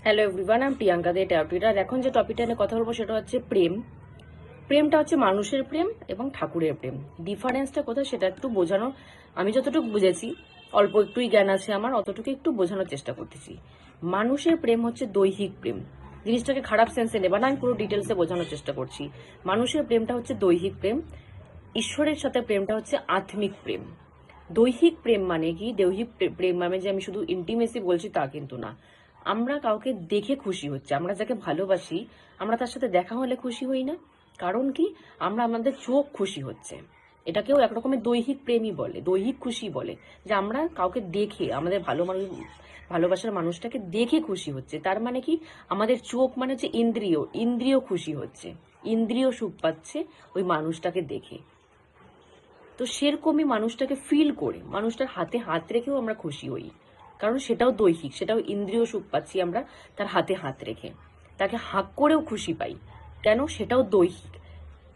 Hello everyone, আমি প্রিয়াঙ্কা দে ট্যারোটিটার। এখন যে টপিকটা নিয়ে কথা বলবো সেটা হচ্ছে প্রেম। প্রেমটা হচ্ছে মানুষের প্রেম এবং ঠাকুরের প্রেম। ডিফারেন্সটা কোথায় সেটা একটু বোঝানো, আমি যতটুকু বুঝেছি, অল্প একটুই জ্ঞান আছে আমার, অতটুকু একটু বোঝানোর চেষ্টা করতেছি। মানুষের প্রেম হচ্ছে দৈহিক প্রেম। জিনিসটাকে খারাপ সেন্সে নেবা না, আমি পুরো ডিটেলসে বোঝানোর চেষ্টা করছি। মানুষের প্রেমটা হচ্ছে দৈহিক প্রেম, ঈশ্বরের সাথে প্রেমটা হচ্ছে আত্মিক প্রেম। দৈহিক প্রেম মানে কি? দৈহিক প্রেম মানে যে আমি শুধু ইন্টিমেসি বলছি তা কিন্তু না। আমরা কাউকে দেখে খুশি হচ্ছে, আমরা যাকে ভালোবাসি আমরা তার সাথে দেখা হলে খুশি হই না? কারণ কি? আমরা আমাদের চোখ খুশি হচ্ছে, এটাকেও একরকমের দৈহিক প্রেমই বলে, দৈহিক খুশি বলে। যে আমরা কাউকে দেখে, আমাদের ভালোবাসার মানুষটাকে দেখে খুশি হচ্ছে। তার মানে কি? আমাদের চোখ মানে হচ্ছে ইন্দ্রিয়, ইন্দ্রিয় খুশি হচ্ছে, ইন্দ্রিয় সুখ পাচ্ছে ওই মানুষটাকে দেখে। তো সেরকমই মানুষটাকে ফিল করে, মানুষটার হাতে হাত রেখেও আমরা খুশি হই, কারণ সেটাও দৈহিক, সেটাও ইন্দ্রিয় সুখ পাচ্ছি আমরা তার হাতে হাত রেখে। তাকে হাঁক করেও খুশি পাই, কেন? সেটাও দৈহিক।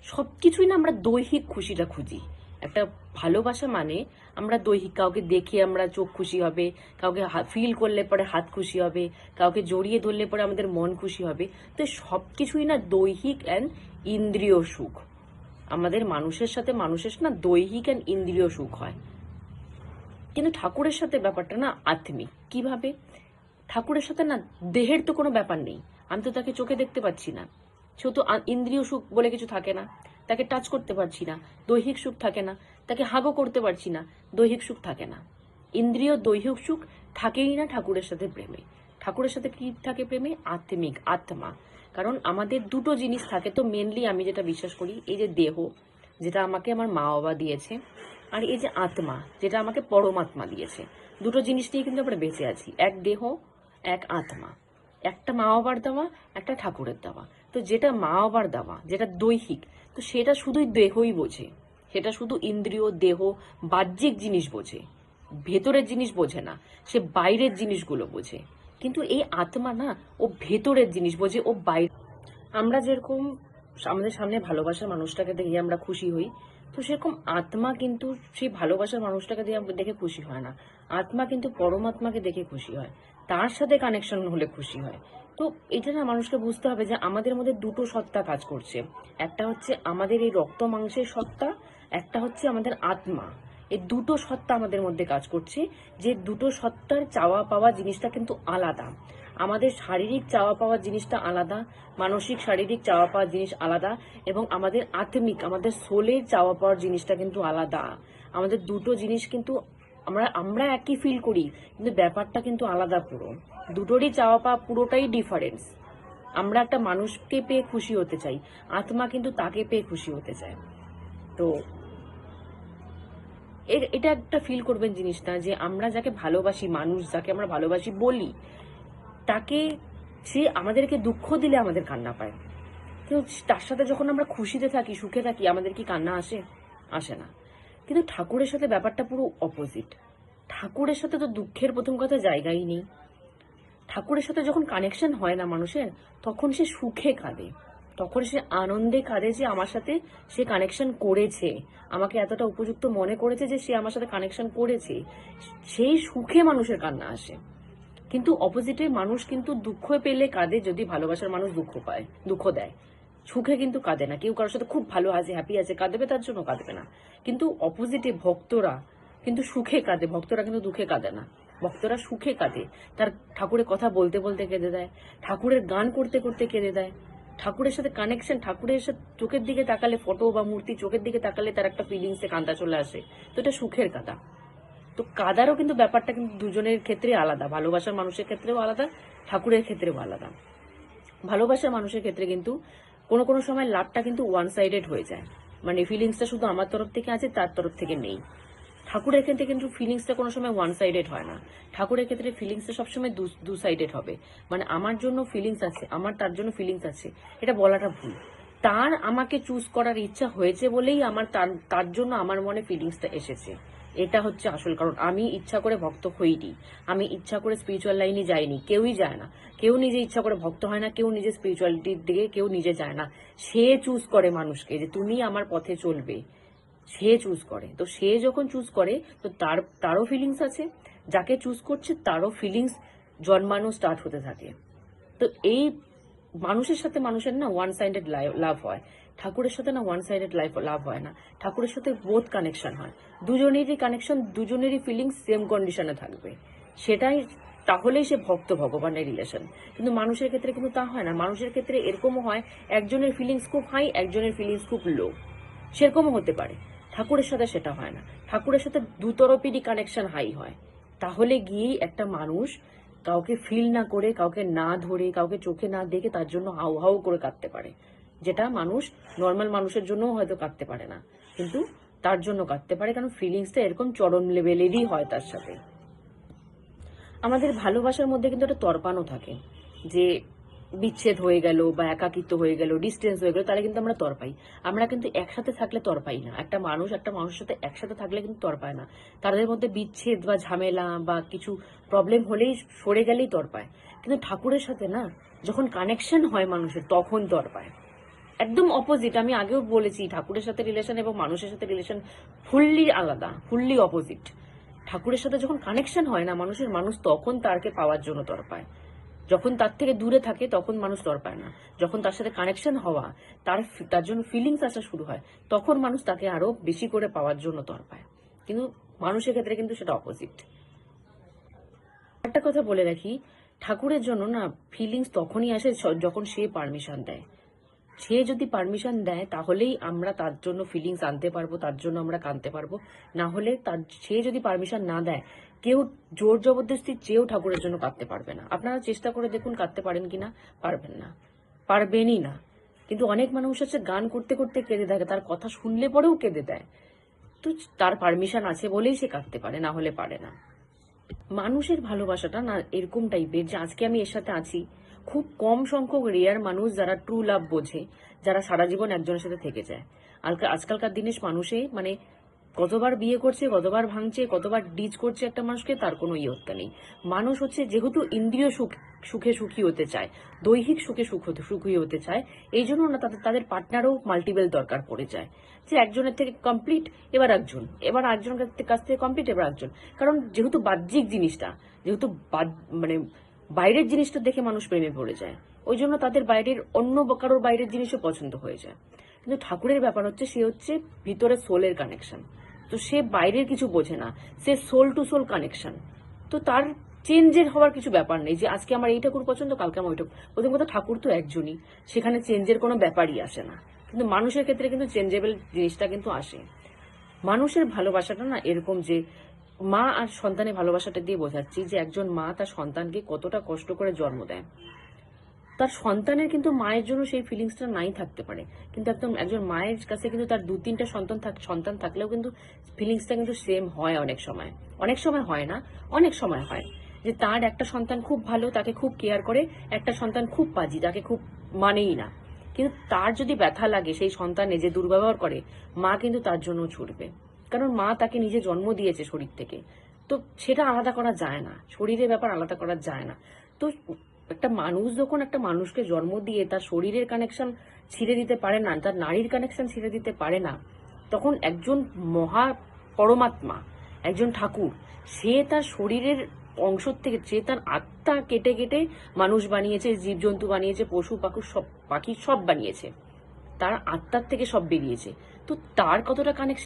সবকিছুই না আমরা দৈহিক খুশিটা খুঁজি। একটা ভালোবাসা মানে আমরা দৈহিক, কাউকে দেখে আমরা চোখ খুশি হবে, কাউকে ফিল করলে পরে হাত খুশি হবে, কাউকে জড়িয়ে ধরলে পরে আমাদের মন খুশি হবে। তো সবকিছুই না দৈহিক অ্যান্ড ইন্দ্রিয় সুখ। আমাদের মানুষের সাথে মানুষের না দৈহিক অ্যান্ড ইন্দ্রিয় সুখ হয়, কিন্তু ঠাকুরের সাথে ব্যাপারটা না আত্মিক। কিভাবে? ঠাকুরের সাথে না দেহের তো কোনো ব্যাপার নেই, আমি তো তাকে চোখে দেখতে পাচ্ছি না, সেও তো ইন্দ্রিয় সুখ বলে কিছু থাকে না। তাকে টাচ করতে পারছি না, দৈহিক সুখ থাকে না। তাকে হাগও করতে পারছি না, দৈহিক সুখ থাকে না। ইন্দ্রিয় দৈহিক সুখ থাকেই না ঠাকুরের সাথে প্রেমে। ঠাকুরের সাথে কি থাকে প্রেমে? আত্মিক, আত্মা। কারণ আমাদের দুটো জিনিস থাকে তো মেনলি, আমি যেটা বিশ্বাস করি, এই যে দেহ যেটা আমাকে আমার মা বাবা দিয়েছে, আর এই যে আত্মা যেটা আমাকে পরমাত্মা দিয়েছে, দুটো জিনিস নিয়ে কিন্তু আমরা বেঁচে আছি। এক দেহ, এক আত্মা। একটা মা বাবার দেওয়া, একটা ঠাকুরের দেওয়া। তো যেটা মা বাবার দেওয়া, যেটা দৈহিক, তো সেটা শুধুই দেহই বোঝে, সেটা শুধু ইন্দ্রিয় দেহ বাহ্যিক জিনিস বোঝে, ভেতরের জিনিস বোঝে না, সে বাইরের জিনিসগুলো বোঝে। কিন্তু এই আত্মা না, ও ভেতরের জিনিস বোঝে, ও বাইরে। আমরা যেরকম আমাদের সামনে ভালোবাসার মানুষটাকে দেখে আমরা খুশি হই, তো সেরকম আত্মা কিন্তু সেই ভালোবাসার মানুষটাকে দেখে খুশি হয় না। আত্মা কিন্তু পরমাত্মাকে দেখে খুশি হয়, তার সাথে কানেকশন হলে খুশি হয়। তো এটা না মানুষকে বুঝতে হবে যে আমাদের মধ্যে দুটো সত্তা কাজ করছে। একটা হচ্ছে আমাদের এই রক্ত মাংসের সত্তা, একটা হচ্ছে আমাদের আত্মা। এই দুটো সত্তা আমাদের মধ্যে কাজ করছে, যে দুটো সত্তার চাওয়া পাওয়া জিনিসটা কিন্তু আলাদা। আমাদের শারীরিক চাওয়া পাওয়ার জিনিসটা আলাদা, মানসিক শারীরিক চাওয়া পাওয়ার জিনিস আলাদা, এবং আমাদের আত্মিক, আমাদের সোলের চাওয়া পাওয়ার জিনিসটা কিন্তু আলাদা। আমাদের দুটো জিনিস কিন্তু আমরা আমরা একই ফিল করি, কিন্তু ব্যাপারটা কিন্তু আলাদা পুরো। দুটোরই চাওয়া পাওয়া পুরোটাই ডিফারেন্স। আমরা একটা মানুষকে পেয়ে খুশি হতে চাই, আত্মা কিন্তু তাকে পেয়ে খুশি হতে চায়। তো এটা একটা ফিল করবেন জিনিসটা, যে আমরা যাকে ভালোবাসি, মানুষ যাকে আমরা ভালোবাসি বলি, তাকে, সে আমাদেরকে দুঃখ দিলে আমাদের কান্না পায়, কিন্তু তার সাথে যখন আমরা খুশিতে থাকি, সুখে থাকি, আমাদের কি কান্না আসে? আসে না। কিন্তু ঠাকুরের সাথে ব্যাপারটা পুরো অপোজিট। ঠাকুরের সাথে তো দুঃখের প্রথম কথা জায়গাই নেই। ঠাকুরের সাথে যখন কানেকশন হয় না মানুষের, তখন সে সুখে কাঁদে, তখন সে আনন্দে কাঁদে যে আমার সাথে সে কানেকশন করেছে, আমাকে এতটা উপযুক্ত মনে করেছে যে সে আমার সাথে কানেকশন করেছে। সেই সুখে মানুষের কান্না আসে। কিন্তু অপোজিটে মানুষ কিন্তু দুঃখ পেলে কাঁদে, যদি ভালোবাসার মানুষ দুঃখ পায়, দুঃখ দেয়। সুখে কিন্তু কাঁদে না। কেউ কারোর সাথে খুব ভালো আছে, হ্যাপি আছে, কাঁদবে, তার জন্য কাঁদবে না। কিন্তু অপোজিটে ভক্তরা কিন্তু সুখে কাঁদে, ভক্তরা কিন্তু দুঃখে কাঁদে না। ভক্তরা সুখে কাঁদে, তার ঠাকুরের কথা বলতে বলতে কেঁদে দেয়, ঠাকুরের গান করতে করতে কেঁদে দেয়। ঠাকুরের সাথে কানেকশন, ঠাকুরের সাথে চোখের দিকে তাকালে, ফটো বা মূর্তি চোখের দিকে তাকালে তার একটা ফিলিংসে কাঁদা চলে আসে। তো এটা সুখের কাঁদা। তো কাদারও কিন্তু ব্যাপারটা কিন্তু দুজনের ক্ষেত্রে আলাদা, ভালোবাসার মানুষের ক্ষেত্রেও আলাদা, ঠাকুরের ক্ষেত্রেও আলাদা। ভালোবাসার মানুষের ক্ষেত্রে কিন্তু কোনো কোনো সময় লাভটা কিন্তু ওয়ান সাইডেড হয়ে যায়, মানে ফিলিংসটা শুধু আমার তরফ থেকে আছে, তার তরফ থেকে নেই। ঠাকুরের ক্ষেত্রে কিন্তু ফিলিংসটা কোনো সময় ওয়ান সাইডেড হয় না। ঠাকুরের ক্ষেত্রে ফিলিংসটা সবসময় দু সাইডেড হবে। মানে আমার জন্য ফিলিংস আছে, আমার তার জন্য ফিলিংস আছে, এটা বলাটা ভুল। তার আমাকে চুজ করার ইচ্ছা হয়েছে বলেই আমার তার জন্য আমার মনে ফিলিংসটা এসেছে। এটা হচ্ছে আসল কারণ। আমি ইচ্ছা করে ভক্ত হইনি, আমি ইচ্ছা করে স্পিরিচুয়াল লাইনে যাইনি, কেউই যায় না। কেউ নিজে ইচ্ছা করে ভক্ত হয় না, কেউ নিজে স্পিরিচুয়ালিটির দিকে কেউ নিজে যায় না। সে চুজ করে মানুষকে, যে তুমি আমার পথে চলবে, সে চুজ করে। তো সে যখন চুজ করে, তো তারও ফিলিংস আছে, যাকে চুজ করছে তারও ফিলিংস জন্মানো স্টার্ট হতে থাকে। তো এই মানুষের সাথে মানুষের না ওয়ান সাইডেড লাভ হয়, ঠাকুরের সাথে না ওয়ান সাইডেড লাভ হয় না। ঠাকুরের সাথে বোথ কানেকশন হয়, দুজনেরই কানেকশন, দুজনেরই ফিলিংস সেম কন্ডিশনে থাকবে, সেটাই তাহলেই সে ভক্ত ভগবানের রিলেশন। কিন্তু মানুষের ক্ষেত্রে কিন্তু তা হয় না। মানুষের ক্ষেত্রে এরকমও হয়, একজনের ফিলিংস খুব হাই, একজনের ফিলিংস খুব লো, সেরকমও হতে পারে। ঠাকুরের সাথে সেটা হয় না, ঠাকুরের সাথে দুতরফেরই কানেকশন হাই হয়। তাহলে গিয়েই একটা মানুষ কাউকে ফিল না করে, কাউকে না ধরে, কাউকে চোখে না দেখে তার জন্য হাউ হাউ করে কাঁদতে পারে, যেটা মানুষ নর্মাল মানুষের জন্যও হয়তো কাঁদতে পারে না, কিন্তু তার জন্য কাঁদতে পারে, কারণ ফিলিংসটা এরকম চরম লেভেলেরই হয় তার সাথে। আমাদের ভালোবাসার মধ্যে কিন্তু একটা তরপানো থাকে, যে বিচ্ছেদ হয়ে গেল বা একাকিত্ব হয়ে গেল, ডিস্টেন্স হয়ে গেল, তাহলে কিন্তু আমরা তরপাই। আমরা কিন্তু একসাথে থাকলে তরপাই না। একটা মানুষের সাথে একসাথে থাকলে কিন্তু তরপায় না, তাদের মধ্যে বিচ্ছেদ বা ঝামেলা বা কিছু প্রবলেম হলেই, সরে গেলেই তরপায়। কিন্তু ঠাকুরের সাথে না যখন কানেকশন হয় মানুষের, তখন তরপায়। একদম অপোজিট। আমি আগেও বলেছি, ঠাকুরের সাথে রিলেশন এবং মানুষের সাথে রিলেশন ফুললি আলাদা, ফুললি অপোজিট। ঠাকুরের সাথে যখন কানেকশন হয় না মানুষের, মানুষ তখন তারকে পাওয়ার জন্য তরপায়। যখন তার থেকে দূরে থাকে তখন মানুষ তরপায় না। যখন তার সাথে কানেকশন হওয়া, তার জন্য ফিলিংস আসা শুরু হয়, তখন মানুষ তাকে আরো বেশি করে পাওয়ার জন্য তরপায়। কিন্তু মানুষের ক্ষেত্রে কিন্তু সেটা অপোজিট। একটা কথা বলে রাখি, ঠাকুরের জন্য না ফিলিংস তখনই আসে যখন সে পারমিশন দেয়। সে যদি পারমিশন দেয় তাহলেই আমরা তার জন্য ফিলিংস আনতে পারবো, তার জন্য আমরা কাঁদতে পারবো। না হলে সে যদি পারমিশন না দেয়, কেউ জোর জবরদস্তি চেয়েও ঠাকুরের জন্য কাঁদতে পারবে না। আপনারা চেষ্টা করে দেখুন কাঁদতে পারেন কিনা, পারবেন না, পারবেনই না। কিন্তু অনেক মানুষ আছে গান করতে করতে কেঁদে থাকে, তার কথা শুনলে পরেও কেঁদে দেয়। তো তার পারমিশন আছে বলেই সে কাঁদতে পারে, না হলে পারে না। মানুষের ভালোবাসাটা না এরকম টাইপের যে আজকে আমি এর সাথে আছি, খুব কম সংখ্যক রেয়ার মানুষ যারা ট্রু লাভ বোঝে, যারা সারা জীবন একজনের সাথে থেকে যায়। আজকালকার দিনে মানুষে মানে কতবার বিয়ে করছে, কতবার ভাঙছে, কতবার ডিচ করছে একটা মানুষকে, তার কোনো ইয়ত্তা নেই। মানুষ হচ্ছে যেহেতু ইন্দ্রিয় সুখে সুখী হতে চায়, দৈহিক সুখে সুখী হতে চায়, এই জন্য না তাদের পার্টনারও মাল্টিপল দরকার পড়ে যায়। যে একজনের থেকে কমপ্লিট, এবার একজন, এবার একজনের কাছ থেকে কমপ্লিট, এবার একজন। কারণ যেহেতু বাহ্যিক জিনিসটা, যেহেতু মানে বাইরের জিনিসটা দেখে মানুষ প্রেমে পড়ে যায়, ওই জন্য তাদের বাইরের অন্য কারোর বাইরের জিনিসও পছন্দ হয়ে যায়। কিন্তু ঠাকুরের ব্যাপার হচ্ছে, সে হচ্ছে ভিতরে সোলের কানেকশন। তো সে বাইরের কিছু বোঝে না, সে সোল টু সোল কানেকশন। তো তার চেঞ্জের হওয়ার কিছু ব্যাপার নেই, যে আজকে আমার এই ঠাকুর পছন্দ, কালকে আমার ওই ঠাকুর। প্রথম কথা, ঠাকুর তো একজনই, সেখানে চেঞ্জের কোনো ব্যাপারই আসে না। কিন্তু মানুষের ক্ষেত্রে কিন্তু চেঞ্জেবল জিনিসটা কিন্তু আসে। মানুষের ভালোবাসাটা না এরকম, যে মা আর সন্তানের ভালোবাসাটা দিয়ে বোঝাচ্ছি, যে একজন মা তার সন্তানকে কতটা কষ্ট করে জন্ম দেয়। তার সন্তানের কিন্তু মায়ের জন্য সেই ফিলিংসটা নাই থাকতে পারে, কিন্তু একজন মায়ের কাছে কিন্তু তার 2-3টা সন্তান থাকলেও কিন্তু ফিলিংসটা কিন্তু সেম হয়। অনেক সময় হয় না, অনেক সময় হয় যে তার একটা সন্তান খুব ভালো, তাকে খুব কেয়ার করে, একটা সন্তান খুব পাজি, তাকে খুব মানেই না। কিন্তু তার যদি ব্যথা লাগে সেই সন্তানে যে দুর্ব্যবহার করে, মা কিন্তু তার জন্য ছুটবে, কারণ মা তাকে নিজে জন্ম দিয়েছে শরীর থেকে। তো সেটা আলাদা করা যায় না, শরীরের ব্যাপার আলাদা করা যায় না। তো একটা মানুষ যখন একটা মানুষকে জন্ম দিয়ে তার শরীরের কানেকশন ছিঁড়ে দিতে পারে না, তার নারীর কানেকশন ছিঁড়ে দিতে পারে না, তখন একজন মহা পরমাত্মা, একজন ঠাকুর, সে তার শরীরের অংশ থেকে, সে তার আত্মা কেটে কেটে মানুষ বানিয়েছে, জীবজন্তু বানিয়েছে, পশু পাখি সব বানিয়েছে, তার আত্মার থেকে সব বেরিয়েছে। তো তার কতটা কানেকশন